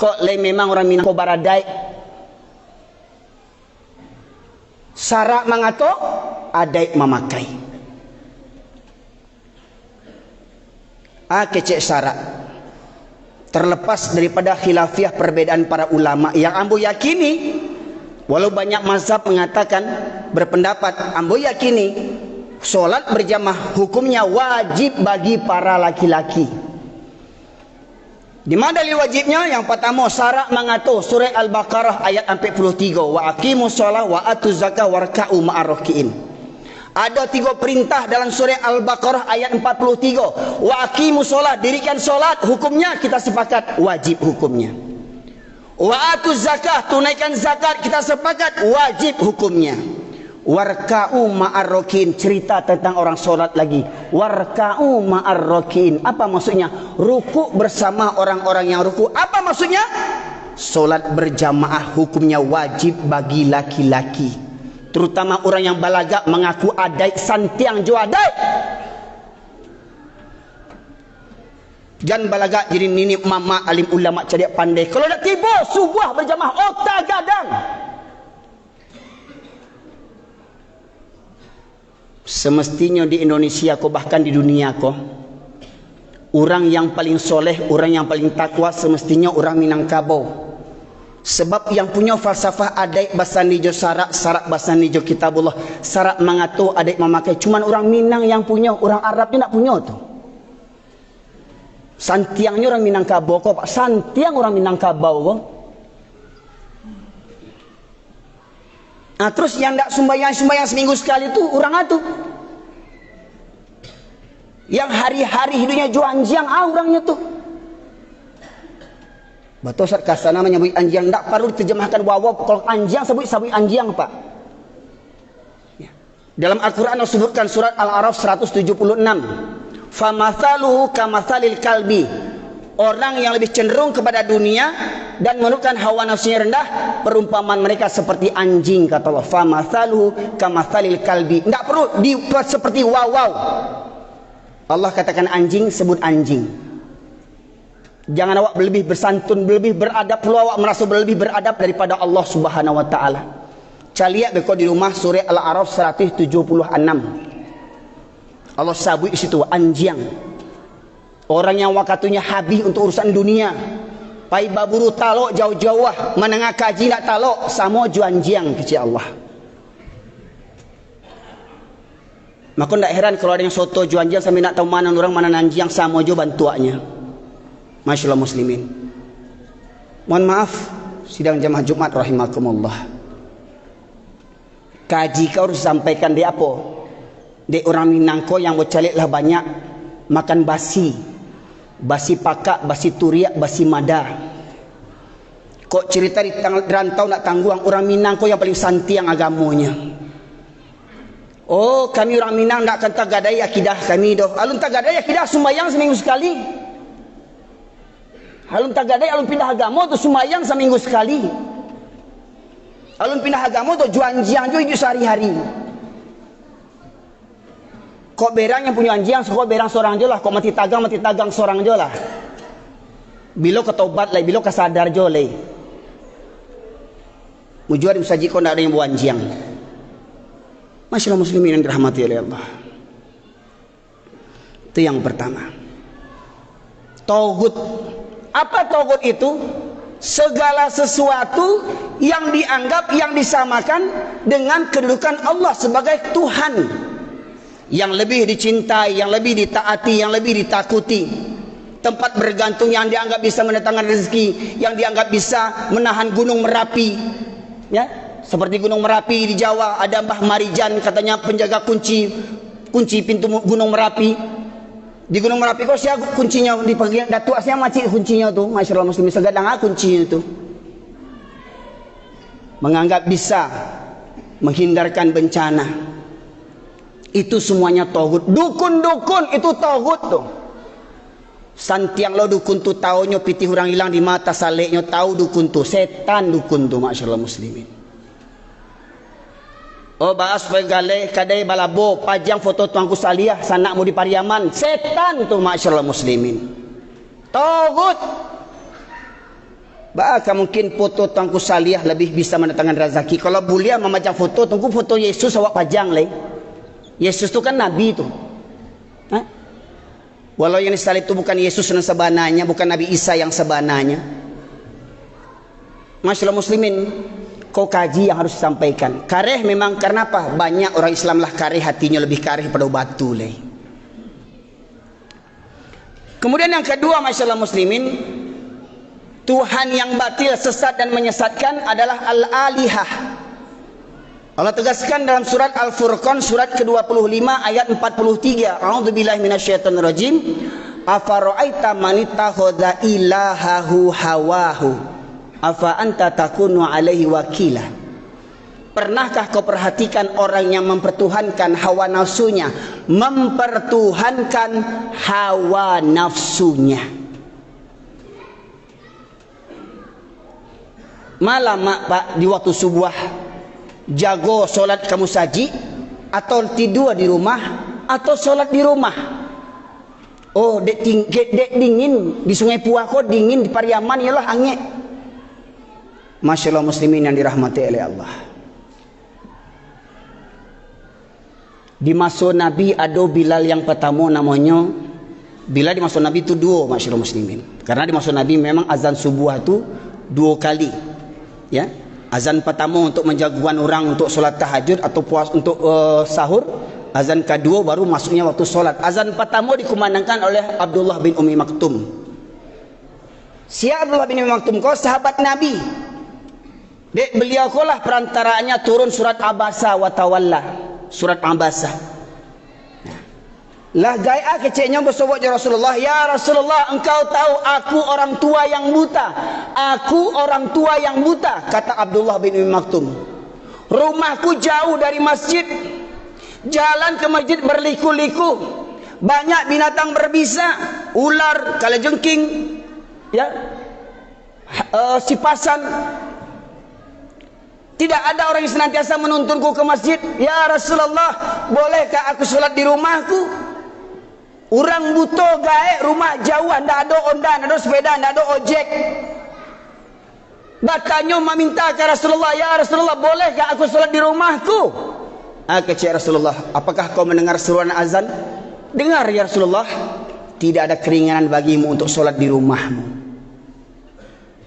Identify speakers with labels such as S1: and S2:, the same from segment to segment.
S1: Kok le memang orang Minang ko baradai. Syarat mangato adai memakai. Kecek syarat. Terlepas daripada khilafiah perbedaan para ulama yang ambo yakini, walau banyak mazhab mengatakan berpendapat, ambo yakini solat berjamaah hukumnya wajib bagi para laki-laki. Di mana dalil wajibnya? Yang pertama, syarat mengatur surah Al-Baqarah ayat 43, wa aqimus shalah wa atuz zakah warka'u ma'ar rakiin. Ada 3 perintah dalam surah Al-Baqarah ayat 43. Wa aqimus shalah, dirikan solat, hukumnya kita sepakat wajib hukumnya. Wa atuz zakah, tunaikan zakat, kita sepakat wajib hukumnya. Warka'u ma'ar rakiin, cerita tentang orang solat lagi. Warka'u ma'ar rakiin, apa maksudnya? Ruku bersama orang-orang yang ruku. Apa maksudnya? Solat berjamaah hukumnya wajib bagi laki-laki, terutama orang yang balaga mengaku adai santiang jo adai. Jangan balaga jadi nini mama alim ulama cerdik pandai. Kalau nak tiba subuh berjamaah otak gadang. Semestinya di Indonesia ko, bahkan di dunia ko, orang yang paling soleh, orang yang paling takwa semestinya orang Minangkabau. Sebab yang punya falsafah adai bahasa nijo syarat bahasa nijo kitabullah, syarat mengatur adai memakai, cuman orang Minang yang punya, orang Arabnya tak punya tu. Santiangnya orang Minangkabau kok, Pak. Santiang orang Minangkabau kok. Nah, terus yang tak sembahyang seminggu sekali tu orang itu. Yang hari-hari hidupnya juanjiang orangnya tu. Betul Ustaz kasana menyebut anjiang, tak perlu diterjemahkan wawaw. Kalau anjiang sebut anjiang, Pak. Ya. Dalam Al-Quran disebutkan surat Al-A'raf 176. Famathaluhu kamathalil kalbi. Orang yang lebih cenderung kepada dunia dan menurutkan hawa nafsunya rendah, perumpamaan mereka seperti anjing, kata Allah. Famathaluhu kamathalil kalbi. Tidak perlu dibuat seperti wawaw. Allah katakan anjing, sebut anjing. Jangan awak lebih bersantun, lebih beradab, perlu awak merasa lebih beradab daripada Allah Subhanahu wa taala. Caliak beko di rumah surah Al-A'raf 176. Allah sabut di situ anjing. Orang yang wakatunya habis untuk urusan dunia. Pai baburu talok jauh-jauh, menengah kaji nak talok, sama ju anjing kecil Allah. Maka tak heran kalau ada yang soto ju anjing sampai nak tahu mana orang mana anjing, sama ju bantuannya. Masya Allah muslimin. Mohon maaf, sidang jamaah Jumat rahimakumullah. Kaji kau harus sampaikan di apa? Di orang Minangko yang bercalik lah banyak makan basi. Basi pakak, basi turiak, basi mada. Kok cerita di rantau nak tangguang orang Minangko yang paling santiang agamanya. Oh, kami orang Minang nak akan tagadai akidah kami doh. Alun tagadai akidah sembahyang seminggu sekali. Alun tagadai, alun pindah agama tu sembahyang seminggu sekali. Alun pindah agama tu juanjiang jo hidup sehari-hari. Kok berang yang punya anjing, kok berang seorang je lah. Kok mati tagang seorang je lah. Bila ketobat lah, bila kesadar je lah. Mujur musaji kau tak ada yang buat anjing. Masya Allah muslimin yang dirahmati oleh Allah. Itu yang pertama. Tauhid. Apa tauhid itu? Segala sesuatu yang dianggap, yang disamakan dengan kedudukan Allah sebagai Tuhan, yang lebih dicintai, yang lebih ditaati, yang lebih ditakuti. Tempat bergantung yang dianggap bisa mendatangkan rezeki, yang dianggap bisa menahan gunung Merapi, ya, seperti gunung Merapi di Jawa ada Mbah Marijan, katanya penjaga kunci pintu gunung Merapi. Di gunung Merapi kok siapa kuncinya di bagian datuk asnya macam kuncinya tu, Masya Allah muslimin, segadang kuncinya tu. Menganggap bisa menghindarkan bencana. Itu semuanya tauhid. Dukun-dukun itu tauhid tu. Santiang lo dukun tu taunya pitih orang hilang di mata saleknya, tahu dukun tu, setan dukun tu, Masya Allah muslimin. Oh bahas pegale kadai balabo pajang foto tuanku saliyah sanak mau di Pariaman, setan tu, Masya Allah muslimin. Tauhid. Bahkan mungkin foto Tuanku Salih lebih bisa mendatangkan rezeki. Kalau bulia memajang foto, tunggu foto Yesus awak pajang leh. Yesus tu kan Nabi tu. Ha? Walau yang disalib itu bukan Yesus yang sebenarnya, bukan Nabi Isa yang sebenarnya. Masyaallah muslimin, kau kaji yang harus disampaikan. Kareh memang karena apa? Banyak orang Islam lah kareh, hatinya lebih kareh pada batu leh. Kemudian yang kedua masyaallah muslimin, Tuhan yang batil, sesat dan menyesatkan adalah al-alihah. Allah tegaskan dalam surat Al-Furqan surat ke-25 ayat 43. A'udzubillahi minasyaitonirrajim. Afara'aita man ittakhadha ilahahu hawahu afa anta takunu alaihi wakila. Pernahkah kau perhatikan orang yang mempertuhankan hawa nafsunya, mempertuhankan hawa nafsunya? Malam pak di waktu subuh jago solat kamu saji, atau tidur di rumah, atau solat di rumah. Oh dek dingin di Sungai Puako, dingin di Pariaman, ialah angin. Masyaallah muslimin yang dirahmati oleh Allah. Di masa Nabi ada Bilal yang pertama namanya Bilal. Di masa Nabi itu dua masyaallah muslimin. Karena di masa Nabi memang azan subuh itu 2 kali. Ya, azan pertama untuk menjaguan orang untuk solat tahajud atau puas untuk sahur. Azan kedua baru masuknya waktu solat. Azan pertama dikumandangkan oleh Abdullah bin Ummi Maktum. Siapa Abdullah bin Ummi Maktum? Kau sahabat Nabi. Dek beliau kolah perantaranya turun surat Abasa wa Tawalla. Surat Abasa. Lah gaya kecilnya bersobat ya Rasulullah. Ya Rasulullah, engkau tahu aku orang tua yang buta. Aku orang tua yang buta, kata Abdullah bin Ummi Maktum. Rumahku jauh dari masjid. Jalan ke masjid berliku-liku. Banyak binatang berbisa, ular, kalajengking, ya, sipasan. Tidak ada orang yang senantiasa menuntunku ke masjid. Ya Rasulullah, bolehkah aku sholat di rumahku? Orang butuh gaek rumah jauh, tidak ada ondan, tidak ada sepeda, tidak ada ojek. Batanya meminta ke Rasulullah, ya Rasulullah, bolehkah aku sholat di rumahku? Kata Rasulullah, apakah kau mendengar seruan azan? Dengar ya Rasulullah. Tidak ada keringanan bagimu untuk sholat di rumahmu.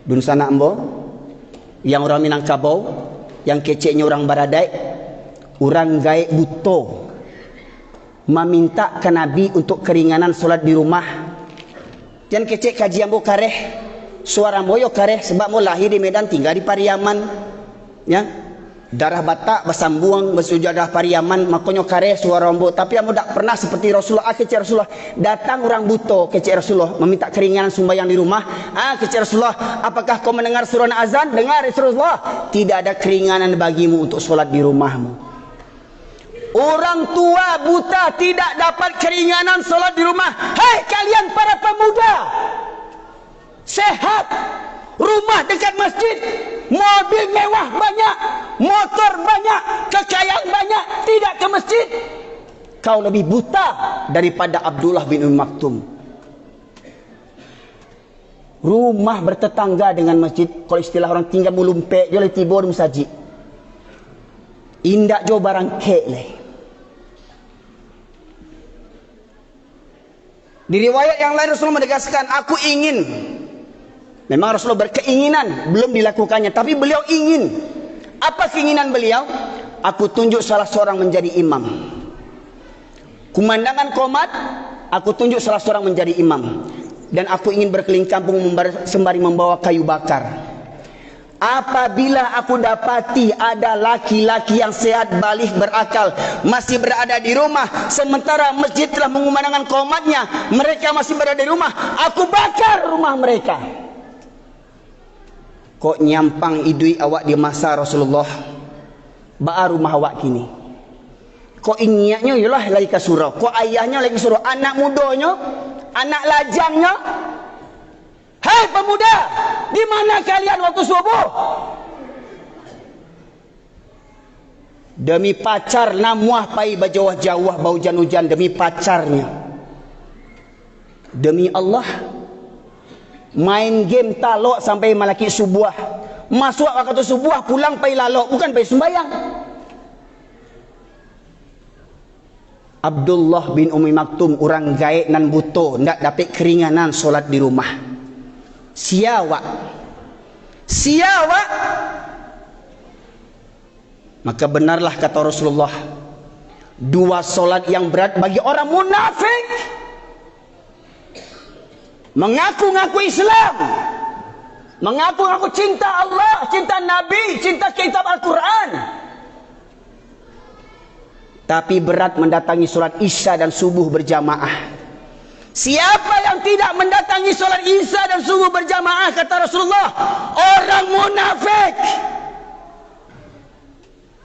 S1: Dun sana ambo, yang orang Minangkabau, yang keceknya orang Baradai, orang gaek buto meminta ke Nabi untuk keringanan solat di rumah. Dan kecek kajian bo kareh, suara moyo kareh sebab mo lahir di Medan, tinggal di Pariaman, ya, darah Batak bersambung bersujadah Pariaman, makanya kareh suara mo. Tapi amo tak pernah seperti Rasulullah. Kecek Rasulullah datang orang buto, kecek Rasulullah meminta keringanan sembahyang di rumah. Kecek Rasulullah, apakah kau mendengar suruhan azan? Dengar Rasulullah. Tidak ada keringanan bagimu untuk solat di rumahmu. Orang tua buta tidak dapat keringanan solat di rumah. Hei kalian para pemuda, sehat, rumah dekat masjid, mobil mewah banyak, motor banyak, kekayaan banyak, tidak ke masjid. Kau lebih buta daripada Abdullah bin Ummi Maktum. Rumah bertetangga dengan masjid. Kalau istilah orang tinggal mulumpek, dia boleh tiba di masjid. Indak jo barang kek leh. Di riwayat yang lain Rasulullah menegaskan, aku ingin. Memang Rasulullah berkeinginan, belum dilakukannya, tapi beliau ingin. Apa keinginan beliau? Aku tunjuk salah seorang menjadi imam. Kumandangan qomat, aku tunjuk salah seorang menjadi imam. Dan aku ingin berkeliling kampung sembari membawa kayu bakar. Apabila aku dapati ada laki-laki yang sehat, balik, berakal, masih berada di rumah, sementara masjid telah mengumandangkan qomatnya, mereka masih berada di rumah, aku bakar rumah mereka. Kok nyampang idui awak di masa Rasulullah, ba'a rumah awak kini. Kok ingatnya ialah lagi ke surau, kok ayahnya lagi surau, anak mudanya, anak lajangnya. Hei pemuda, di mana kalian waktu subuh? Demi pacar namuah pai bajawah-jawah bau hujan-hujan demi pacarnya. Demi Allah, Main game talok sampai malaki subuh. Masuk waktu subuh, pulang pergi lalok, bukan pergi sembahyang. Abdullah bin Umi Maktum, orang gaib nan buto, ndak dapat keringanan solat di rumah. Siawak. Maka benarlah kata Rasulullah, dua solat yang berat bagi orang munafik. Mengaku-ngaku Islam, mengaku-ngaku cinta Allah, cinta Nabi, cinta kitab Al-Quran, tapi berat mendatangi solat Isya dan subuh berjamaah. Siapa yang tidak mendatangi solat Isya dan subuh berjamaah, kata Rasulullah, orang munafik.